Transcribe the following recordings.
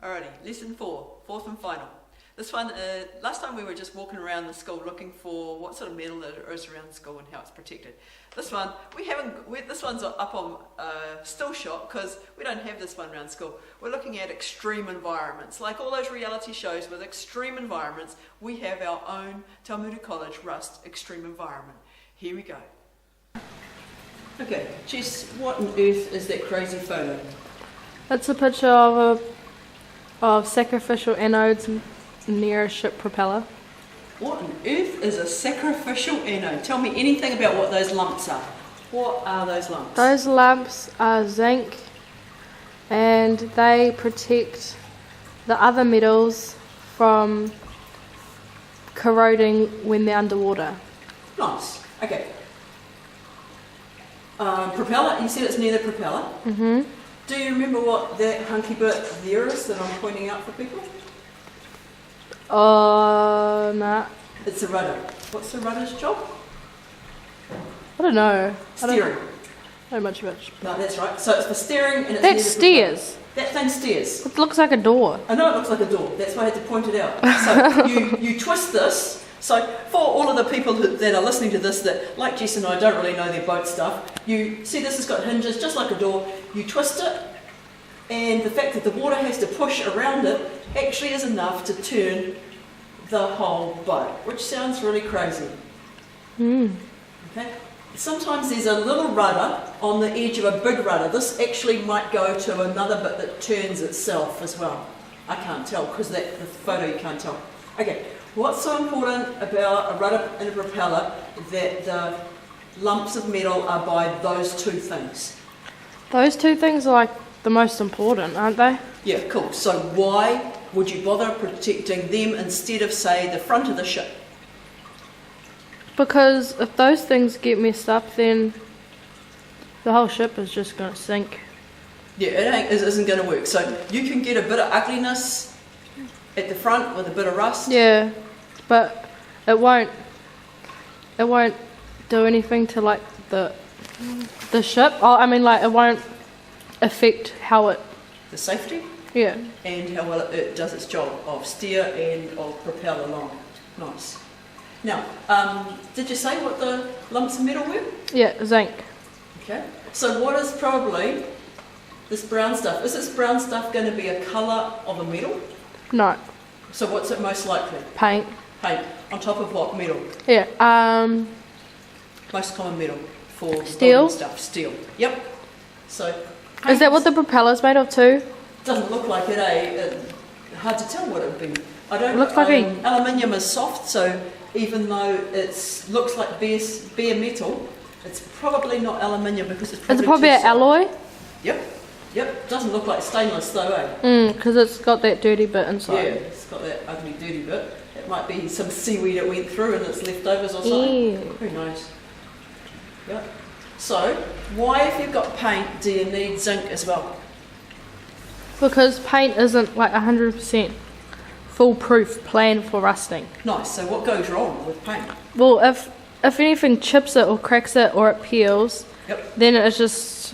Alrighty, lesson 4, fourth and final. This one, last time we were just walking around the school looking for what sort of metal there is around the school and how it's protected. This one, this one's up on still shot because we don't have this one around school. We're looking at extreme environments. Like all those reality shows with extreme environments, we have our own Talmudic College Rust extreme environment. Here we go. Okay, Jess, what on earth is that crazy photo? That's a picture of sacrificial anodes near a ship propeller. What on earth is a sacrificial anode? Tell me anything about what those lumps are. What are those lumps? Those lumps are zinc, and they protect the other metals from corroding when they're underwater. Nice. Okay. Propeller, you said it's near the propeller. Mm-hmm. Do you remember what that hunky bit there is that I'm pointing out for people? Nah. It's a rudder. What's the rudder's job? I don't know. Steering. I don't know much about it. No, that's right. So it's for steering and it's That near the steers. propeller. That thing steers. It looks like a door. I know it looks like a door. That's why I had to point it out. So you twist this. So for all of the people that are listening to this that, like Jess and I, don't really know their boat stuff, you see this has got hinges just like a door. You twist it, and the fact that the water has to push around it actually is enough to turn the whole boat, which sounds really crazy. Okay. Sometimes there's a little rudder on the edge of a big rudder. This actually might go to another bit that turns itself as well. I can't tell because the photo you can't tell. Okay, what's so important about a rudder and a propeller that the lumps of metal are by those two things? Those two things are like the most important, aren't they? Yeah, cool. So why would you bother protecting them instead of, say, the front of the ship? Because if those things get messed up, then the whole ship is just going to sink. Yeah, it isn't going to work. So you can get a bit of ugliness at the front with a bit of rust. Yeah, but it won't do anything to like the ship. Oh, I mean, like it won't affect how it. The safety. Yeah. And how well it does its job of steer and of propel along. Nice. Now, did you say what the lumps of metal were? Yeah, zinc. Okay. So what is probably this brown stuff? Is this brown stuff going to be a colour of a metal? No. So what's it most likely? Paint. Paint. On top of what metal? Yeah. Most common metal for steel stuff. Steel. Yep. So. Is that what the propeller's made of too? Doesn't look like it, eh? Hard to tell what it would be. I don't. It looks like aluminium is soft, so even though it looks like bare metal, it's probably not aluminium because it's probably. Is it probably an alloy? Yep. Yep. Doesn't look like stainless though, eh? Because it's got that dirty bit inside. Yeah, it's got that ugly, dirty bit. It might be some seaweed it went through and it's leftovers or something. Yeah. Who knows? Yep. So, why, if you've got paint, do you need zinc as well? Because paint isn't like 100% foolproof plan for rusting. Nice. So, what goes wrong with paint? Well, if anything chips it or cracks it or it peels, yep, then it's just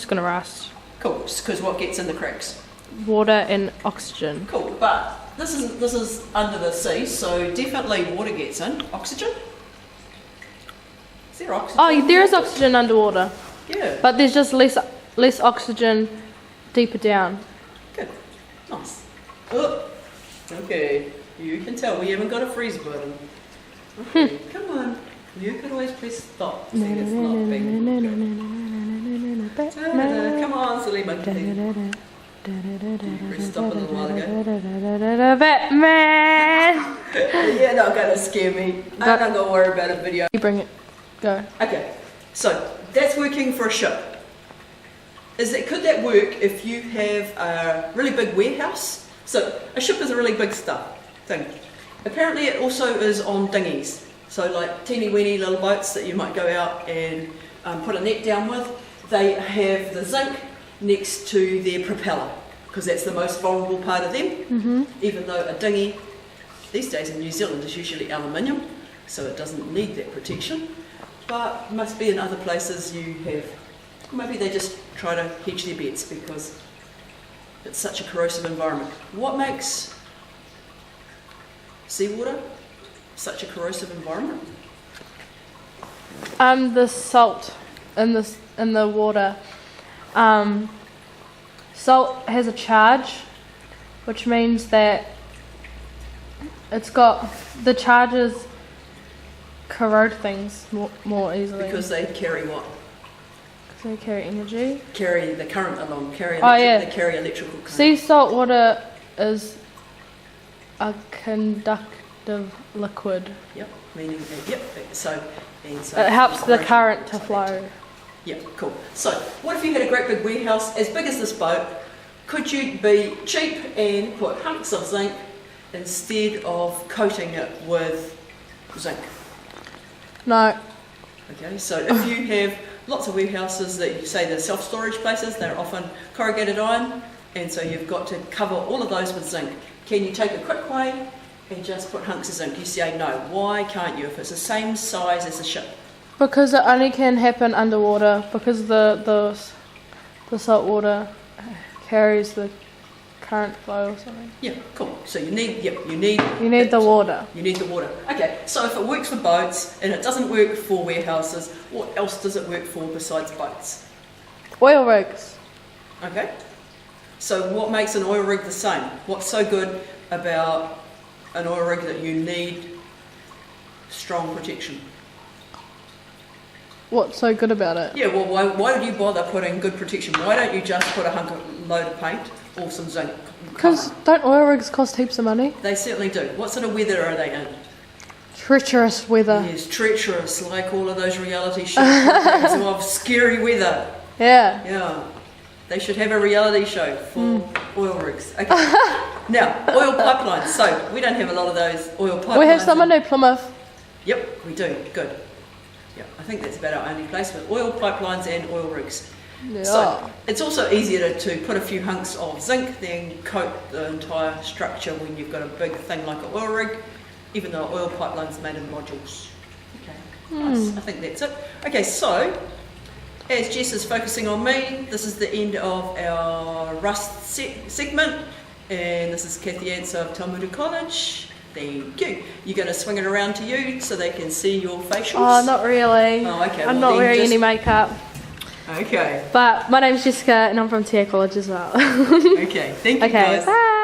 gonna rust. Cool. Because what gets in the cracks? Water and oxygen. Cool. But this is under the sea, so definitely water gets in. Oxygen? Is there oxygen? Oh, there is oxygen underwater. Yeah. But there's just less oxygen deeper down. Good. Nice. Oh. Okay. You can tell we haven't got a freeze button. Okay. Come on. You can always press stop. See, it's not big. Come on, silly monkey. Press stop a little while ago. Batman! You're not going to scare me. I'm not going to worry about a video. You bring it. Go. Okay. So, that's working for a ship. Could that work if you have a really big warehouse? So, a ship is a really big thing. Apparently it also is on dinghies. So like teeny weeny little boats that you might go out and put a net down with. They have the zinc next to their propeller because that's the most vulnerable part of them. Even though a dinghy these days in New Zealand is usually aluminium, so it doesn't need that protection. But must be in other places you have Maybe they just try to hedge their bets because it's such a corrosive environment. What makes seawater such a corrosive environment? The salt in the water. Salt has a charge, which means that it's got the charges corrode things more easily. Because they carry what? They carry energy. Carry the current along. They carry electrical current. Sea salt water is a conductive liquid. Yep, meaning so it helps the current to flow. Yeah, cool. So, what if you had a great big warehouse as big as this boat? Could you be cheap and put hunks of zinc instead of coating it with zinc? No. Okay, so if you have lots of warehouses that you say they're self-storage places, they're often corrugated iron, and so you've got to cover all of those with zinc. Can you take a quick way and just put hunks of zinc? You say no. Why can't you if it's the same size as the ship? Because it only can happen underwater, because the salt water carries the current flow or something. Yeah, cool. So you need the water. You need the water. Okay, so if it works for boats and it doesn't work for warehouses, what else does it work for besides boats? Oil rigs. Okay. So what makes an oil rig the same? What's so good about an oil rig that you need strong protection? What's so good about it? Yeah, well, why would you bother putting good protection? Why don't you just put a load of paint or some zinc? Because don't oil rigs cost heaps of money? They certainly do. What sort of weather are they in? Treacherous weather. Yes, treacherous, like all of those reality show programs of scary weather. Yeah. Yeah. They should have a reality show for oil rigs. Okay. Now, oil pipelines. So, we don't have a lot of those oil pipelines. We have some in New Plymouth. Yep, we do. Good. Yeah, I think that's about our only place with oil pipelines and oil rigs. Yeah. So it's also easier to put a few hunks of zinc than coat the entire structure when you've got a big thing like an oil rig, even though oil pipeline's made in modules. Okay, nice. I think that's it. Okay, so as Jess is focusing on me, this is the end of our Rust segment, and this is Kathy Ants of Talmudu College. Thank you. You're going to swing it around to you so they can see your facials? Oh, not really. Oh, okay. I'm not wearing any makeup. Okay. But my name's Jessica and I'm from TA College as well. Okay, thank you guys. Bye.